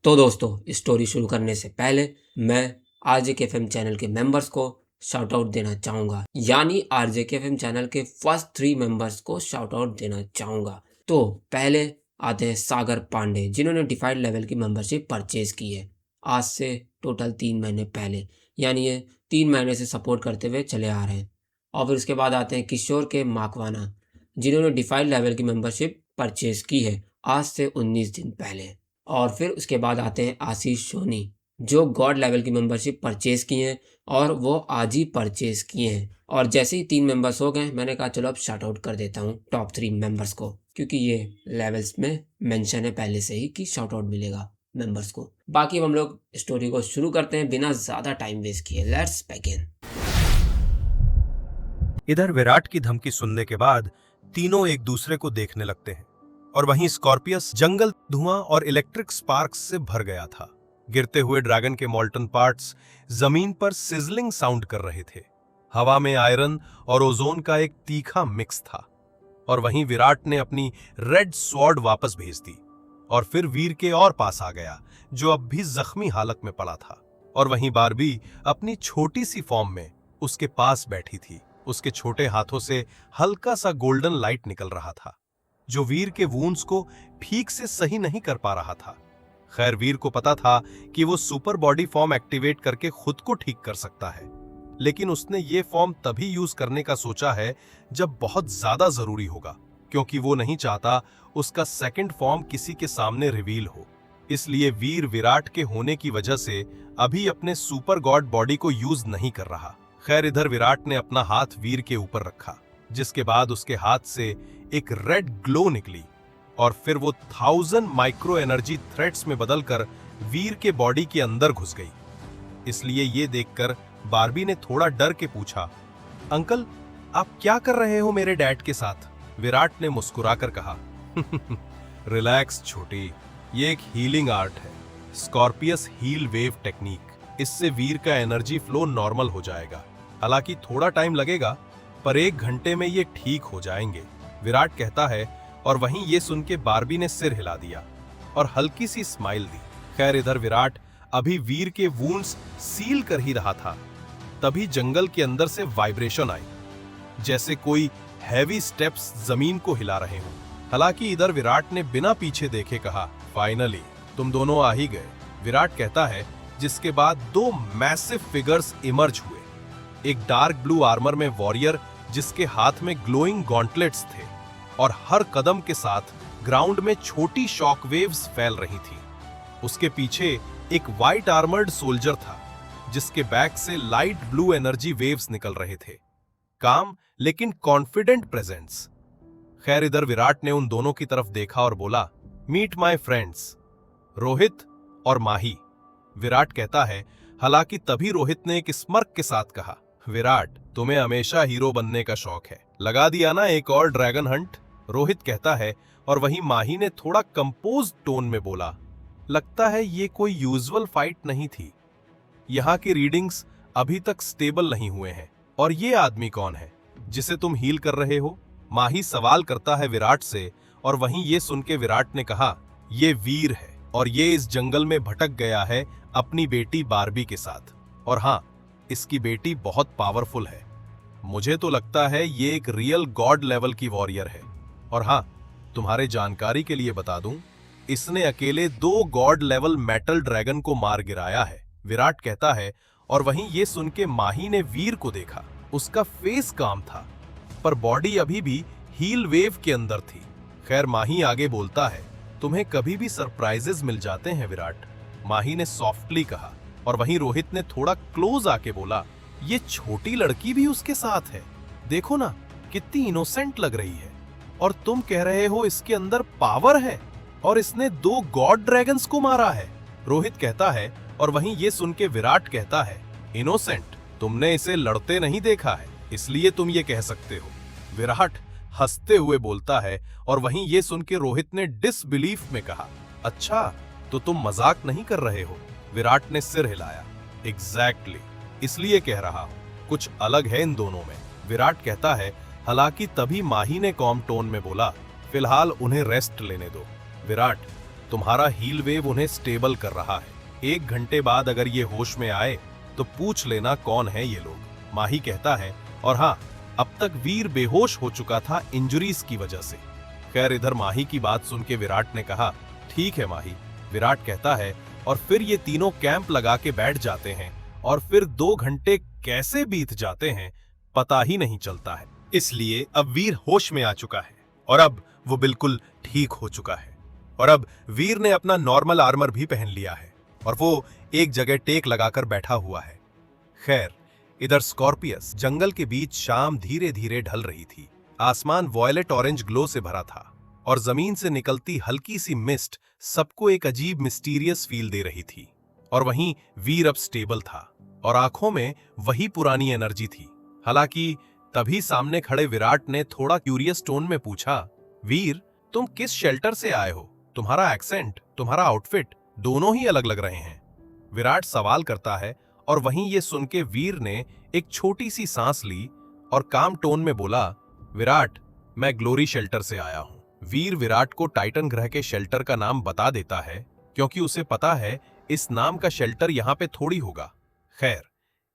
तो दोस्तों, स्टोरी शुरू करने से पहले मैं आरजे के एफएम चैनल के मेंबर्स को शाउट आउट देना चाहूँगा, यानी आरजे के एफएम चैनल के फर्स्ट 3 मेंबर्स को शाउट आउट देना चाहूँगा। तो पहले आते हैं सागर पांडे, जिन्होंने डिफाइड लेवल की मेंबरशिप परचेज की है आज से टोटल 3 महीने पहले, यानी ये 3 महीने से सपोर्ट करते हुए चले आ रहे हैं। और फिर उसके बाद आते हैं किशोर के माकवाना, जिन्होंने डिफाइड लेवल की मेंबरशिप परचेज की है आज से 19 दिन पहले। और फिर उसके बाद आते हैं आशीष सोनी, जो गॉड लेवल की मेंबरशिप परचेज किए हैं और वो आज ही परचेज किए हैं। और जैसे ही 3 मेंबर्स हो गए, मैंने कहा चलो अब शाउट आउट कर देता हूँ टॉप 3 मेंबर्स को, क्योंकि ये लेवल्स में मेंशन है पहले से ही कि शाउट आउट मिलेगा मेंबर्स को। बाकी अब हम लोग स्टोरी को शुरू करते हैं बिना ज़्यादा टाइम वेस्ट किए। Let's begin. इधर विराट की धमकी सुनने के बाद तीनों एक दूसरे को देखने लगते हैं और वहीं स्कॉर्पियस जंगल धुआं और इलेक्ट्रिक स्पार्क्स से भर गया था। गिरते हुए ड्रैगन के मॉल्टन पार्ट्स जमीन पर सिजलिंग साउंड कर रहे थे। हवा में आयरन और ओजोन का एक तीखा मिक्स था। और वहीं विराट ने अपनी रेड स्वॉर्ड वापस भेज दी और फिर वीर के और पास आ गया, जो अब भी जख्मी हालत में पड़ा था। और वहीं बारबी अपनी छोटी सी फॉर्म में उसके पास बैठी थी। उसके छोटे हाथों से हल्का सा गोल्डन लाइट निकल रहा था, जो वीर के वूंड्स को ठीक से सही नहीं कर पा रहा था। खैर, वीर को पता था कि वो सुपर बॉडी फॉर्म एक्टिवेट करके खुद को ठीक कर सकता है, लेकिन उसने ये फॉर्म तभी यूज करने का सोचा है जब बहुत ज्यादा जरूरी होगा, क्योंकि वो नहीं चाहता उसका सेकंड फॉर्म किसी के सामने रिवील हो। इसलिए वीर विराट के होने की वजह से अभी अपने सुपर गॉड बॉडी को यूज नहीं कर रहा। खैर, इधर विराट ने अपना हाथ वीर के ऊपर रखा, जिसके बाद उसके हाथ से एक रेड ग्लो निकली और फिर वो 1000 माइक्रो एनर्जी थ्रेड्स में बदलकर वीर के बॉडी के अंदर घुस गई। इसलिए ये देखकर बारबी ने थोड़ा डर के पूछा, अंकल, आप क्या कर रहे हो मेरे डैड के साथ? विराट ने मुस्कुराकर कहा, रिलैक्स छोटी, ये एक हीलिंग आर्ट है, स्कॉर्पियस हील वेव टेक्निक। इससे वीर का एनर्जी फ्लो नॉर्मल हो जाएगा। हालांकि थोड़ा टाइम लगेगा, पर 1 घंटे में ये ठीक हो जाएंगे, विराट कहता है। और वहीं ये सुन के बारबी ने सिर हिला दिया और हल्की सी स्माइल दी। खैर, इधर विराट अभी वीर के वुंड्स सील कर ही रहा था, तभी जंगल के अंदर से वाइब्रेशन आई, जैसे कोई हैवी स्टेप्स जमीन को हिला रहे हों। हालांकि इधर विराट ने बिना पीछे देखे कहा, फाइनली तुम दोनों आ ही गए, विराट कहता है। जिसके बाद 2 मैसिव फिगर्स इमर्ज हुए। एक डार्क ब्लू आर्मर में वॉरियर, जिसके हाथ में ग्लोइंग गॉन्टलेट्स थे, और हर कदम के साथ ग्राउंड में छोटी शॉक वेव्स फैल रही थी। उसके पीछे एक व्हाइट आर्मर्ड सोल्जर था, जिसके बैक से लाइट ब्लू एनर्जी वेव्स निकल रहे थे। काम लेकिन कॉन्फिडेंट प्रेजेंस। खैर, इधर विराट ने उन दोनों की तरफ देखा और बोला, मीट माय फ्रेंड्स, रोहित और माही, विराट कहता है। हालांकि तभी रोहित ने एक स्मर्क के साथ कहा, विराट, तुम्हें हमेशा हीरो बनने का शौक है, लगा दिया ना एक और ड्रैगन हंट? रोहित कहता है। और वहीं माही ने थोड़ा कंपोज्ड टोन में बोला, लगता है ये कोई यूजुअल फाइट नहीं थी, यहाँ की रीडिंग्स अभी तक स्टेबल नहीं हुए हैं। और ये आदमी कौन है जिसे तुम हील कर रहे हो? माही सवाल करता है विराट से। और वहीं ये सुन के विराट ने कहा, ये वीर है और ये इस जंगल में भटक गया है अपनी बेटी बारबी के साथ। और हाँ, इसकी बेटी बहुत पावरफुल है। मुझे तो लगता है ये एक रियल गॉड लेवल की वॉरियर है। और हाँ, तुम्हारे जानकारी के लिए बता दूं, इसने अकेले 2 गॉड लेवल मेटल ड्रैगन को मार गिराया है, विराट कहता है। और वहीं ये सुन के माही ने वीर को देखा। उसका फेस काम था, पर बॉडी अभी भी हील वेव के अंदर थी। खैर, माही आगे बोलता है, तुम्हें कभी भी सरप्राइजेस मिल जाते हैं विराट, माही ने सॉफ्टली कहा। और वहीं रोहित ने थोड़ा क्लोज आके बोला, ये छोटी लड़की भी उसके साथ है, देखो ना कितनी इनोसेंट लग रही है, और तुम कह रहे हो इसके अंदर पावर है और इसने 2 गॉड ड्रैगन्स को मारा है, रोहित कहता है। और वहीं ये सुन के विराट कहता है, इनोसेंट? तुमने इसे लड़ते नहीं देखा है, इसलिए तुम ये कह सकते हो, विराट हंसते हुए बोलता है। और वहीं ये सुन के रोहित ने डिसबिलीफ में कहा, अच्छा तो तुम मजाक नहीं कर रहे हो? विराट ने सिर हिलाया, एग्जैक्टली, इसलिए कह रहा हूं, कुछ अलग है इन दोनों में, विराट कहता है। हालांकि तभी माही ने कॉम टोन में बोला, फिलहाल उन्हें रेस्ट लेने दो। विराट, तुम्हारा हील वेव उन्हें स्टेबल कर रहा है। 1 घंटे बाद अगर ये होश में आए तो पूछ लेना कौन है ये लोग, माही कहता है। और हाँ, अब तक वीर बेहोश हो चुका था इंजरीज की वजह से। खैर, इधर माही की बात सुन के विराट ने कहा, ठीक है माही। विराट कहता है, और फिर ये तीनों कैंप लगा के बैठ जाते हैं और फिर 2 घंटे कैसे बीत जाते हैं पता ही नहीं चलता है। इसलिए अब वीर होश में आ चुका है और अब वो बिल्कुल ठीक हो चुका है। और अब वीर ने अपना नॉर्मल आर्मर भी पहन लिया है और वो एक जगह टेक लगाकर बैठा हुआ है। खैर, इधर स्कॉर्पियस जंगल के बीच शाम धीरे धीरे ढल रही थी। आसमान वॉयलेट ऑरेंज ग्लो से भरा था और जमीन से निकलती हल्की सी मिस्ट सबको एक अजीब मिस्टीरियस फील दे रही थी। और वहीं वीर अब स्टेबल था और आंखों में वही पुरानी एनर्जी थी। हालांकि तभी सामने खड़े विराट ने थोड़ा क्यूरियस टोन में पूछा, वीर, तुम किस शेल्टर से आए हो? तुम्हारा एक्सेंट, तुम्हारा आउटफिट दोनों ही अलग लग रहे हैं। विराट सवाल करता है और वहीं ये सुन के वीर ने एक छोटी सी सांस ली और काम टोन में बोला, विराट, मैं ग्लोरी शेल्टर से आया हूं। वीर विराट को टाइटन ग्रह के शेल्टर का नाम बता देता है क्योंकि उसे पता है इस नाम का शेल्टर यहां पे थोड़ी होगा। खैर,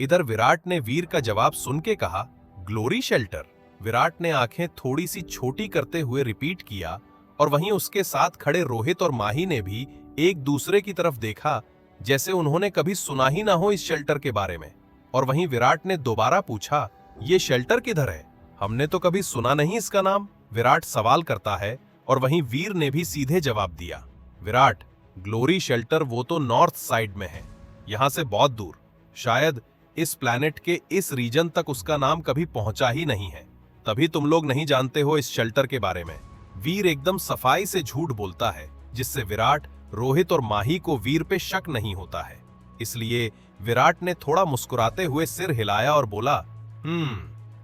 इधर विराट ने वीर का जवाब सुन के कहा, ग्लोरी शेल्टर? विराट ने आंखें थोड़ी सी छोटी करते हुए रिपीट किया और वहीं उसके साथ खड़े रोहित और माही ने भी एक दूसरे की तरफ देखा जैसे उन्होंने कभी सुना ही ना हो इस शेल्टर के बारे में। और वहीं विराट ने दोबारा पूछा, ये शेल्टर किधर है? हमने तो कभी सुना नहीं इसका नाम। विराट सवाल करता है और वहीं वीर ने भी सीधे जवाब दिया, विराट, ग्लोरी शेल्टर वो तो नॉर्थ साइड में है, यहां से बहुत दूर। शायद इस प्लैनेट के इस रीजन तक उसका नाम कभी पहुंचा ही नहीं है, तभी तुम लोग नहीं जानते हो इस शेल्टर के बारे में। वीर एकदम सफाई से झूठ बोलता है जिससे विराट, रोहित और माही को वीर पे शक नहीं होता है। इसलिए विराट ने थोड़ा मुस्कुराते हुए सिर हिलाया और बोला,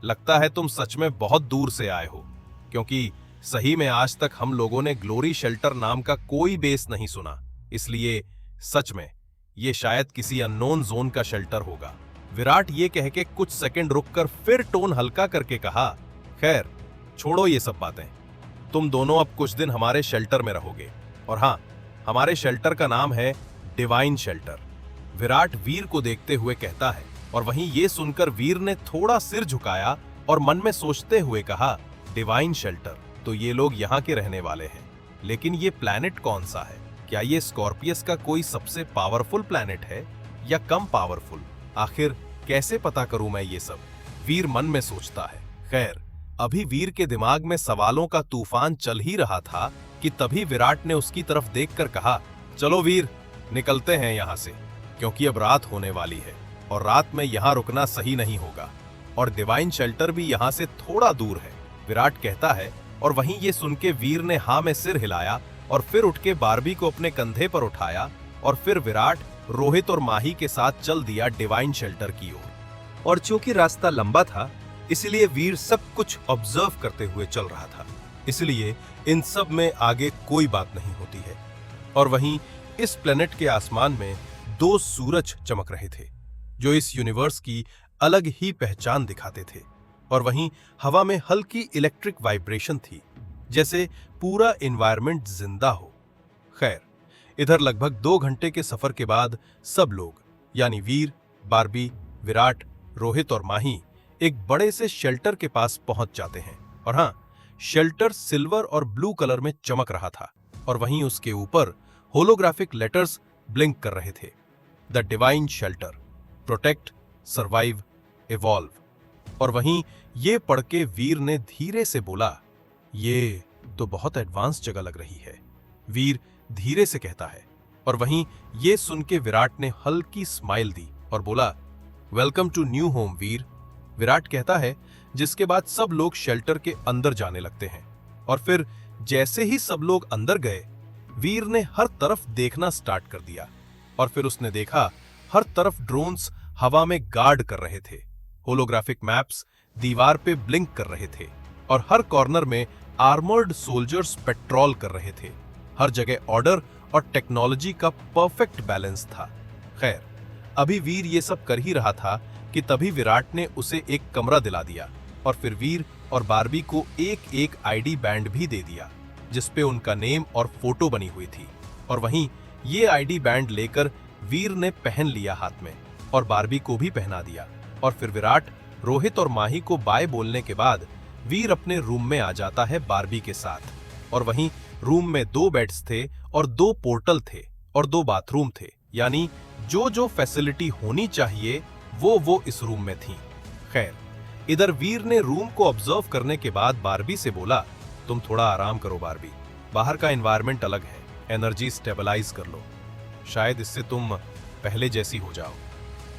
लगता है तुम सच में बहुत दूर से आए हो, क्योंकि सही में आज तक हम लोगों ने ग्लोरी शेल्टर नाम का कोई बेस नहीं सुना। इसलिए सच में ये शायद किसी अननोन जोन का शेल्टर होगा। विराट ये कह के कुछ सेकंड रुककर फिर टोन हल्का करके कहा, खैर छोड़ो ये सब बातें, तुम दोनों अब कुछ दिन हमारे शेल्टर में रहोगे। और हाँ, हमारे शेल्टर का नाम है डिवाइन शेल्टर। विराट वीर को देखते हुए कहता है और वहीं ये सुनकर वीर ने थोड़ा सिर झुकाया और मन में सोचते हुए कहा, डिवाइन शेल्टर, तो ये लोग यहाँ के रहने वाले हैं, लेकिन ये प्लैनेट कौन सा है? क्या ये स्कॉर्पियस का कोई सबसे पावरफुल प्लैनेट है या कम पावरफुल? आखिर कैसे पता करूं मैं ये सब? वीर मन में सोचता है। खैर, अभी वीर के दिमाग में सवालों का तूफान चल ही रहा था कि तभी विराट ने उसकी तरफ देखकर कहा, चलो वीर, निकलते हैं यहाँ से, क्योंकि अब रात होने वाली है और रात में यहाँ रुकना सही नहीं होगा और डिवाइन शेल्टर भी यहाँ से थोड़ा दूर है। विराट कहता है और वहीं ये सुन के वीर ने हाँ में सिर हिलाया और फिर उठ के बारबी को अपने कंधे पर उठाया और फिर विराट, रोहित और माही के साथ चल दिया डिवाइन शेल्टर की ओर। और चूंकि रास्ता लंबा था इसलिए वीर सब कुछ ऑब्जर्व करते हुए चल रहा था, इसलिए इन सब में आगे कोई बात नहीं होती है। और वहीं इस प्लेनेट के आसमान में 2 सूरज चमक रहे थे जो इस यूनिवर्स की अलग ही पहचान दिखाते थे। और वहीं हवा में हल्की इलेक्ट्रिक वाइब्रेशन थी, जैसे पूरा एनवायरनमेंट जिंदा हो। खैर, इधर लगभग 2 घंटे के सफर के बाद सब लोग यानी वीर, बारबी, विराट, रोहित और माही एक बड़े से शेल्टर के पास पहुंच जाते हैं। और हाँ, शेल्टर सिल्वर और ब्लू कलर में चमक रहा था और वहीं उसके ऊपर होलोग्राफिक लेटर्स ब्लिंक कर रहे थे, the divine shelter, protect, survive, evolve. और वहीं ये पढ़ के वीर ने धीरे से बोला, ये तो बहुत एडवांस जगह लग रही है। वीर धीरे से कहता है और वहीं ये सुन के विराट ने हल्की स्माइल दी और बोला, वेलकम टू न्यू होम वीर। विराट कहता है, जिसके बाद सब लोग शेल्टर के अंदर जाने लगते हैं। और फिर जैसे ही सब लोग अंदर गए, वीर ने हर तरफ देखना स्टार्ट कर दिया और फिर उसने देखा हर तरफ ड्रोन्स हवा में गार्ड कर रहे थे, होलोग्राफिक मैप्स दीवार पे ब्लिंक कर रहे थे और हर कॉर्नर में आर्मर्ड सोल्जर्स पेट्रोल कर रहे थे। हर जगह ऑर्डर और टेक्नोलॉजी का परफेक्ट बैलेंस था। खैर, अभी वीर ये सब कर ही रहा था कि तभी विराट ने उसे एक कमरा दिला दिया और फिर वीर और बारबी को एक एक आईडी बैंड भी दे दिया जिसपे उनका नेम और फोटो बनी हुई थी। और वहीं ये आईडी बैंड लेकर वीर ने पहन लिया हाथ में और बारबी को भी पहना दिया। और फिर विराट, रोहित और माही को बाय बोलने के बाद वीर अपने रूम में आ जाता है बारबी के साथ। और वहीं रूम में 2 बेड्स थे और 2 पोर्टल थे और 2 बाथरूम थे, यानी जो फैसिलिटी होनी चाहिए वो इस रूम में थी। खैर, इधर वीर ने रूम को ऑब्जर्व करने के बाद बारबी से बोला, तुम थोड़ा आराम करो बारबी, बाहर का एनवायरनमेंट अलग है, एनर्जी स्टेबलाइज कर लो, शायद इससे तुम पहले जैसी हो जाओ,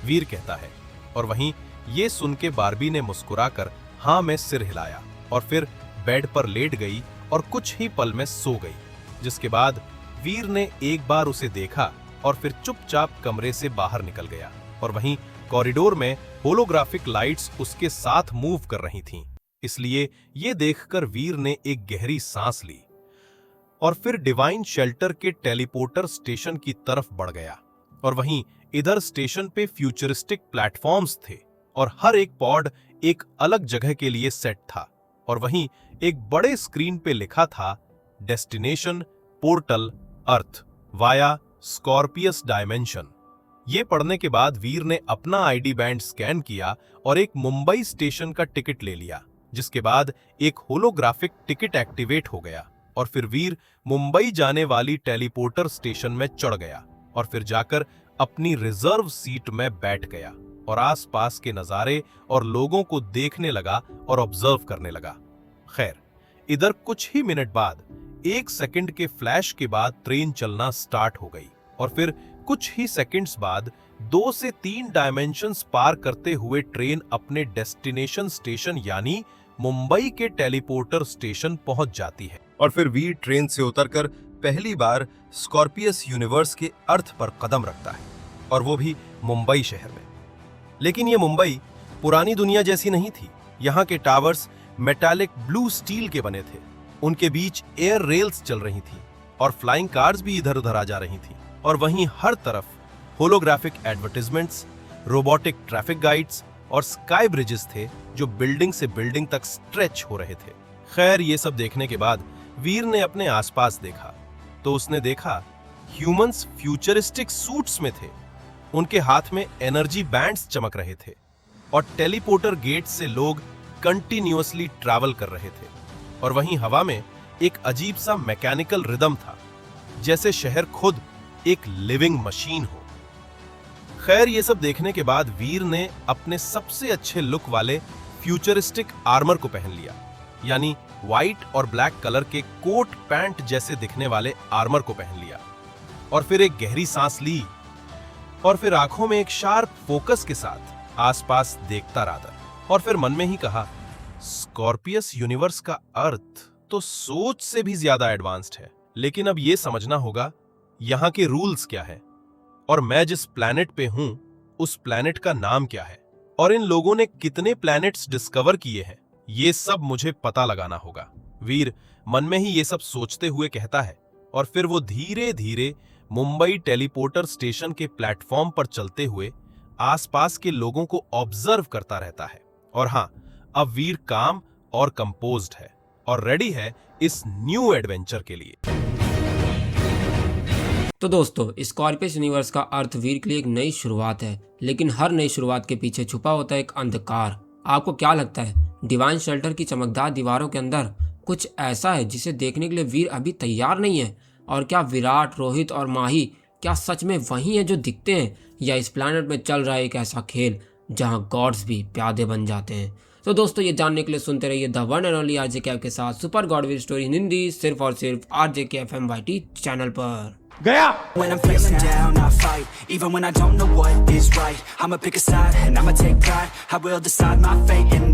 वीर कहता है। और वहीं ये सुन के बारबी ने मुस्कुराकर हाँ में सिर हिलाया और फिर बेड पर लेट गई और कुछ ही पल में सो गई। जिसके बाद वीर ने एक बार उसे देखा और फिर चुपचाप कमरे से बाहर निकल गया। और वहीं कॉरिडोर में होलोग्राफिक लाइट्स उसके साथ मूव कर रही थीं, इसलिए ये देखकर वीर ने एक गहरी सांस ली और फिर डिवाइन शेल्टर के टेलीपोर्टर स्टेशन की तरफ बढ़ गया। और वहीं इधर स्टेशन पे फ्यूचरिस्टिक प्लेटफॉर्म्स थे और हर एक पॉड एक अलग जगह के लिए सेट था। और वहीं एक बड़े स्क्रीन पे लिखा था, डेस्टिनेशन पोर्टल अर्थ वाया स्कॉर्पियस डायमेंशन। ये पढ़ने के बाद वीर ने अपना आईडी बैंड स्कैन किया और एक मुंबई स्टेशन का टिकट ले लिया, जिसके बाद एक होलोग्राफिक टिकट एक्टिवेट हो गया। और फिर वीर मुंबई जाने वाली टेलीपोर्टर स्टेशन में चढ़ गया और फिर जाकर अपनी रिजर्व सीट में बैठ गया और आसपास के नजारे और लोगों को देखने लगा और ऑब्जर्व करने लगा। खैर, इधर कुछ ही मिनट बाद 1 सेकंड के फ्लैश के बाद ट्रेन चलना स्टार्ट हो गई और फिर कुछ ही सेकंड्स बाद 2 से 3 डायमेंशंस पार करते हुए ट्रेन अपने डेस्टिनेशन स्टेशन यानी मुंबई के टेलीपोर्टर स्टेशन पहुंच जाती है। और फिर वीर ट्रेन से उतरकर पहली बार स्कॉर्पियस यूनिवर्स के अर्थ पर कदम रखता है, और वो भी मुंबई शहर में। लेकिन ये मुंबई पुरानी दुनिया जैसी नहीं थी। यहाँ के टावर्स मेटालिक ब्लू स्टील के बने थे, उनके बीच एयर रेल्स चल रही थी और फ्लाइंग कार्स भी इधर उधर आ जा रही थी। और वहीं हर तरफ holographic advertisements, robotic traffic guides और स्काई ब्रिजेस थे जो बिल्डिंग से बिल्डिंग तक स्ट्रेच हो रहे थे। खैर, ये सब देखने के बाद वीर ने अपने आसपास देखा तो उसने देखा ह्यूमंस फ्यूचरिस्टिक सूट्स में थे, उनके हाथ में एनर्जी बैंड्स चमक रहे थे और टेलीपोर्टर गेट से लोग कंटिन्यूअसली ट्रैवल कर रहे थे। और वहीं हवा में एक अजीब सा मैकेनिकल रिदम था, जैसे शहर खुद एक लिविंग मशीन हो। खैर, ये सब देखने के बाद वीर ने अपने सबसे अच्छे लुक वाले फ्यूचरिस्टिक आर्मर को पहन लिया, यानी व्हाइट और ब्लैक कलर के कोट पैंट जैसे दिखने वाले आर्मर को पहन लिया और फिर एक गहरी सांस ली और फिर आंखों में एक शार्प फोकस के साथ आसपास देखता रहा और फिर मन में ही कहा, स्कॉर्पियस यूनिवर्स का अर्थ तो सोच से भी ज्यादा एडवांस्ड है, लेकिन अब यह समझना होगा यहाँ के रूल्स क्या है और मैं जिस प्लैनेट पे हूं उस प्लैनेट का नाम क्या है और इन लोगों ने कितने प्लैनेट्स डिस्कवर किए हैं, ये सब मुझे पता लगाना होगा। वीर मन में ही ये सब सोचते हुए कहता है और फिर वो धीरे धीरे मुंबई टेलीपोर्टर स्टेशन के प्लेटफॉर्म पर चलते हुए आसपास के लोगों को ऑब्जर्व करता रहता है। और हाँ, अब वीर काम और कंपोज्ड है और रेडी है इस न्यू एडवेंचर के लिए। तो दोस्तों, स्कॉर्पियस यूनिवर्स का अर्थ वीर के लिए एक नई शुरुआत है, लेकिन हर नई शुरुआत के पीछे छुपा होता है एक अंधकार। आपको क्या लगता है, डिवाइन शेल्टर की चमकदार दीवारों के अंदर कुछ ऐसा है जिसे देखने के लिए वीर अभी तैयार नहीं है? और क्या विराट, रोहित और माही क्या सच में वही हैं जो दिखते हैं, या इस प्लैनेट में चल रहा है एक ऐसा खेल जहां गॉड्स भी प्यादे बन जाते हैं? तो दोस्तों, ये जानने के लिए सुनते रहिए the one and only RJK के साथ सुपर गॉडविल स्टोरी हिंदी, सिर्फ और सिर्फ RJK FM YT चैनल पर। गया। When I'm feeling down, I fight. Even when I don't know what is right, I'ma pick a side and I'ma take pride. I will decide my fate and